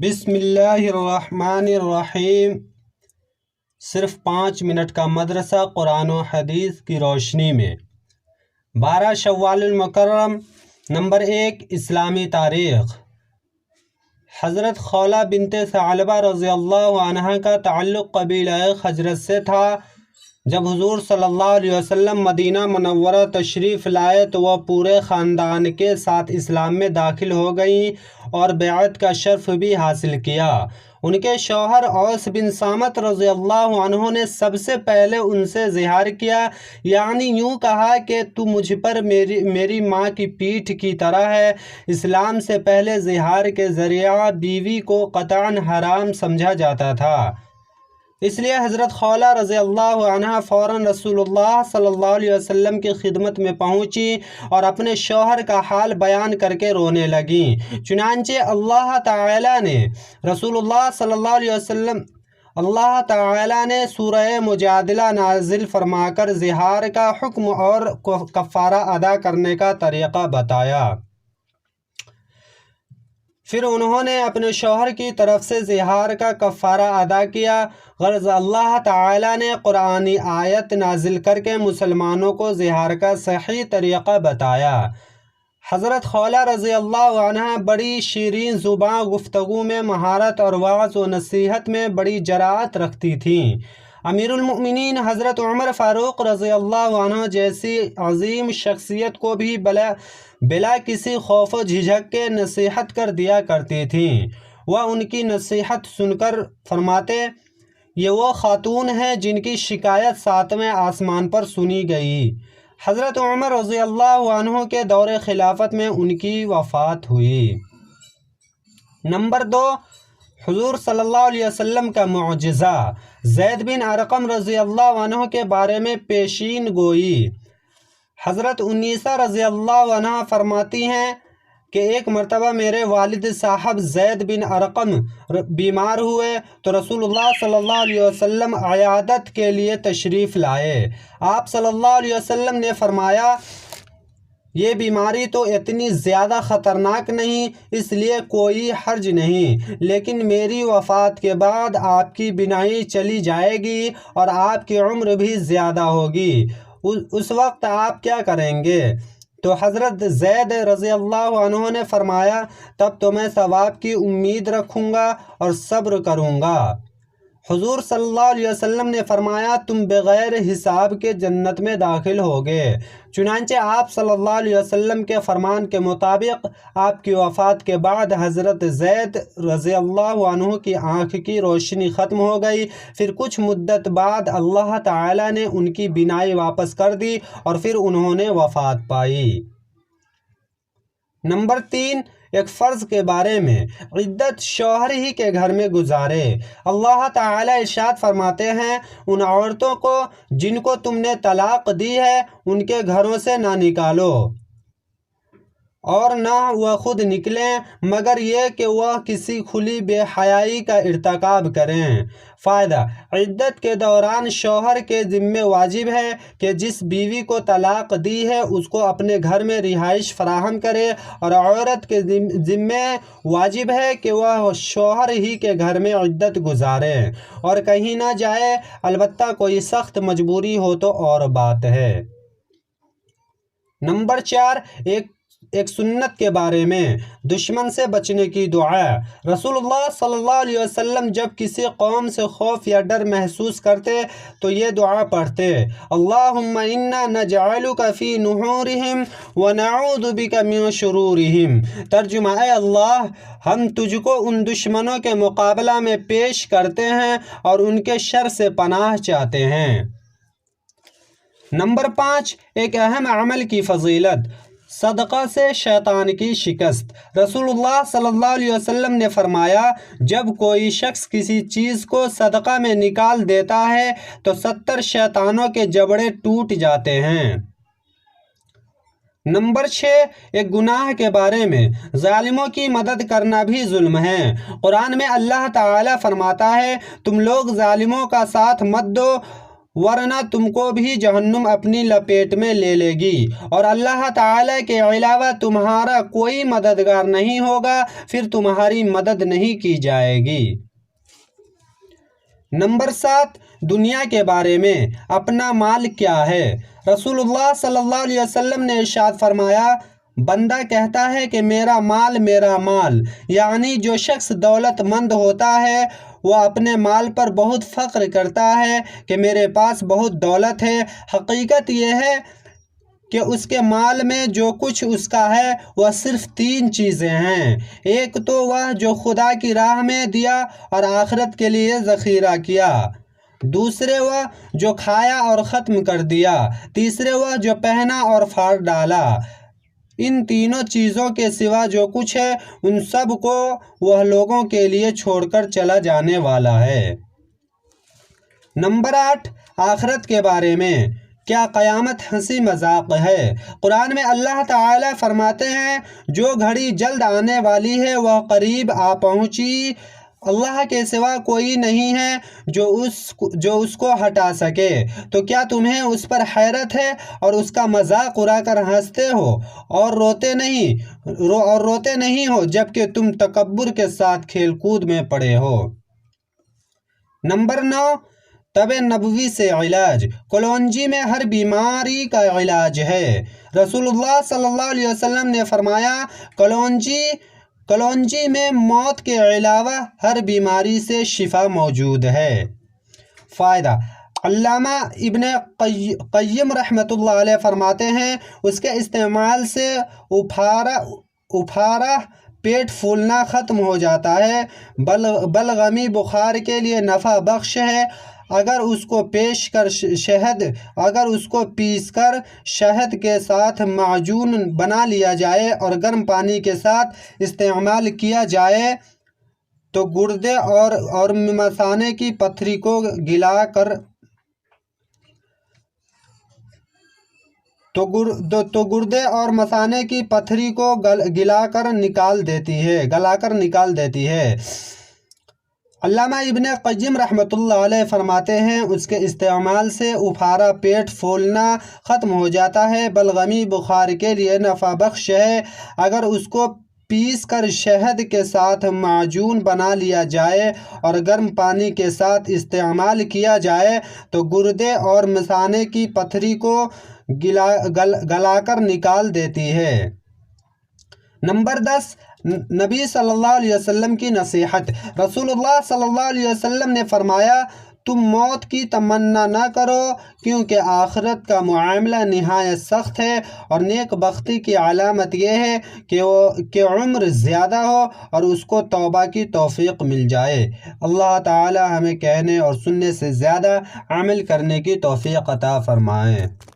بسم اللہ الرحمن الرحیم۔ صرف 5 منٹ کا مدرسہ قرآن و حدیث کی روشنی میں 12 شوال المکرم۔ نمبر 1، اسلامی تاریخ۔ حضرت خولہ بنت ثعلبہ رضی اللہ عنہ کا تعلق قبیلہ خزرج سے تھا۔ جب حضور صلی اللہ علیہ وسلم مدینہ منورہ تشریف لائے تو وہ پورے خاندان کے ساتھ اسلام میں داخل ہو گئیں اور بیعت کا شرف بھی حاصل کیا۔ ان کے شوہر اوس بن صامت رضی اللہ عنہ نے سب سے پہلے ان سے زہار کیا، یعنی یوں کہا کہ تو مجھ پر میری ماں کی پیٹھ کی طرح ہے۔ اسلام سے پہلے زہار کے ذریعہ بیوی کو قطعاً حرام سمجھا جاتا تھا، اس لیے حضرت خولہ رضی اللہ عنہ فوراً رسول اللہ صلی اللہ علیہ وسلم کی خدمت میں پہنچی اور اپنے شوہر کا حال بیان کر کے رونے لگیں۔ چنانچہ اللہ تعالیٰ نے سورہ مجادلہ نازل فرما کر زہار کا حکم اور کفارہ ادا کرنے کا طریقہ بتایا۔ پھر انہوں نے اپنے شوہر کی طرف سے زہار کا کفارہ ادا کیا۔ غرض اللہ تعالیٰ نے قرآنی آیت نازل کر کے مسلمانوں کو زہار کا صحیح طریقہ بتایا۔ حضرت خولہ رضی اللہ عنہ بڑی شیرین زباں گفتگو میں مہارت اور وعظ و نصیحت میں بڑی جرأت رکھتی تھیں۔ امیر المؤمنین حضرت عمر فاروق رضی اللہ عنہ جیسی عظیم شخصیت کو بھی بلا کسی خوف و جھجک کے نصیحت کر دیا کرتی تھیں۔ وہ ان کی نصیحت سن کر فرماتے، یہ وہ خاتون ہیں جن کی شکایت 7ویں آسمان پر سنی گئی۔ حضرت عمر رضی اللہ عنہ کے دور خلافت میں ان کی وفات ہوئی۔ نمبر 2، حضور صلی اللہ علیہ وسلم کا معجزہ۔ زید بن ارقم رضی اللہ عنہ کے بارے میں پیشین گوئی۔ حضرت انیسہ رضی اللہ عنہ فرماتی ہیں کہ ایک مرتبہ میرے والد صاحب زید بن ارقم بیمار ہوئے تو رسول اللہ صلی اللہ علیہ وسلم عیادت کے لیے تشریف لائے۔ آپ صلی اللہ علیہ وسلم نے فرمایا، یہ بیماری تو اتنی زیادہ خطرناک نہیں، اس لیے کوئی حرج نہیں، لیکن میری وفات کے بعد آپ کی بینائی چلی جائے گی اور آپ کی عمر بھی زیادہ ہوگی، اس وقت آپ کیا کریں گے؟ تو حضرت زید رضی اللہ عنہ نے فرمایا، تب تو میں ثواب کی امید رکھوں گا اور صبر کروں گا۔ حضور صلی اللہ علیہ وسلم نے فرمایا، تم بغیر حساب کے جنت میں داخل ہوگے۔ چنانچہ آپ صلی اللہ علیہ وسلم کے فرمان کے مطابق آپ کی وفات کے بعد حضرت زید رضی اللہ عنہ کی آنکھ کی روشنی ختم ہو گئی۔ پھر کچھ مدت بعد اللہ تعالیٰ نے ان کی بینائی واپس کر دی اور پھر انہوں نے وفات پائی۔ نمبر 3، ایک فرض کے بارے میں۔ عدت شوہر ہی کے گھر میں گزارے۔ اللہ تعالیٰ ارشاد فرماتے ہیں، ان عورتوں کو جن کو تم نے طلاق دی ہے ان کے گھروں سے نہ نکالو اور نہ وہ خود نکلیں، مگر یہ کہ وہ کسی کھلی بے حیائی کا ارتکاب کریں۔ فائدہ: عدت کے دوران شوہر کے ذمہ واجب ہے کہ جس بیوی کو طلاق دی ہے اس کو اپنے گھر میں رہائش فراہم کرے، اور عورت کے ذمہ واجب ہے کہ وہ شوہر ہی کے گھر میں عدت گزارے اور کہیں نہ جائے، البتہ کوئی سخت مجبوری ہو تو اور بات ہے۔ نمبر 4، ایک سنت کے بارے میں۔ دشمن سے بچنے کی دعا۔ رسول اللہ صلی اللہ علیہ وسلم جب کسی قوم سے خوف یا ڈر محسوس کرتے تو یہ دعا پڑھتے، اللہم انا نجعلک فی نحورہم ونعوذ بک من شرورہم۔ ترجمہ: اے اللہ، ہم تجھ کو ان دشمنوں کے مقابلہ میں پیش کرتے ہیں اور ان کے شر سے پناہ چاہتے ہیں۔ نمبر 5، ایک اہم عمل کی فضیلت۔ صدقہ سے شیطان کی شکست۔ رسول اللہ صلی اللہ علیہ وسلم نے فرمایا، جب کوئی شخص کسی چیز کو صدقہ میں نکال دیتا ہے تو 70 شیطانوں کے جبڑے ٹوٹ جاتے ہیں۔ نمبر 6، ایک گناہ کے بارے میں۔ ظالموں کی مدد کرنا بھی ظلم ہے۔ قرآن میں اللہ تعالیٰ فرماتا ہے، تم لوگ ظالموں کا ساتھ مت دو ورنہ تم کو بھی جہنم اپنی لپیٹ میں لے لے گی اور اللہ تعالیٰ کے علاوہ تمہارا کوئی مددگار نہیں ہوگا، پھر تمہاری مدد نہیں کی جائے گی۔ نمبر 7، دنیا کے بارے میں اپنا مال کیا ہے؟ رسول اللہ صلی اللہ علیہ وسلم نے ارشاد فرمایا، بندہ کہتا ہے کہ میرا مال، یعنی جو شخص دولت مند ہوتا ہے وہ اپنے مال پر بہت فخر کرتا ہے کہ میرے پاس بہت دولت ہے۔ حقیقت یہ ہے کہ اس کے مال میں جو کچھ اس کا ہے وہ صرف 3 چیزیں ہیں۔ ایک تو وہ جو خدا کی راہ میں دیا اور آخرت کے لیے ذخیرہ کیا، دوسرے وہ جو کھایا اور ختم کر دیا، تیسرے وہ جو پہنا اور پھاڑ ڈالا۔ ان تینوں چیزوں کے سوا جو کچھ ہے ان سب کو وہ لوگوں کے لیے چھوڑ کر چلا جانے والا ہے۔ نمبر 8، آخرت کے بارے میں کیا قیامت ہنسی مذاق ہے؟ قرآن میں اللہ تعالیٰ فرماتے ہیں، جو گھڑی جلد آنے والی ہے وہ قریب آ پہنچی، اللہ کے سوا کوئی نہیں ہے جو اس کو ہٹا سکے، تو کیا تمہیں اس پر حیرت ہے اور اس کا مذاق اڑا کر ہنستے ہو اور روتے نہیں ہو جبکہ تم تکبر کے ساتھ کھیل کود میں پڑے ہو۔ نمبر 9، طب نبوی سے علاج۔ کلونجی میں ہر بیماری کا علاج ہے۔ رسول اللہ صلی اللہ علیہ وسلم نے فرمایا، کلونجی میں موت کے علاوہ ہر بیماری سے شفا موجود ہے۔ فائدہ: علامہ ابن قیم رحمۃ اللہ علیہ فرماتے ہیں، اس کے استعمال سے اپھارا پیٹ پھولنا ختم ہو جاتا ہے، بلغمی بخار کے لیے نفع بخش ہے۔ اگر اس کو پیس کر شہد کے ساتھ معجون بنا لیا جائے اور گرم پانی کے ساتھ استعمال کیا جائے تو گردے اور مثانے کی پتھری کو گلا کر نکال دیتی ہے۔ علامہ ابن قیم رحمۃ اللہ علیہ فرماتے ہیں، اس کے استعمال سے اپھارا پیٹ پھولنا ختم ہو جاتا ہے، بلغمی بخار کے لیے نفع بخش ہے۔ اگر اس کو پیس کر شہد کے ساتھ معجون بنا لیا جائے اور گرم پانی کے ساتھ استعمال کیا جائے تو گردے اور مثانے کی پتھری کو گلا کر نکال دیتی ہے۔ نمبر 10، نبی صلی اللہ علیہ وسلم کی نصیحت۔ رسول اللہ صلی اللہ علیہ وسلم نے فرمایا، تم موت کی تمنا نہ کرو کیونکہ آخرت کا معاملہ نہایت سخت ہے، اور نیک بختی کی علامت یہ ہے کہ عمر زیادہ ہو اور اس کو توبہ کی توفیق مل جائے۔ اللہ تعالی ہمیں کہنے اور سننے سے زیادہ عمل کرنے کی توفیق عطا فرمائے۔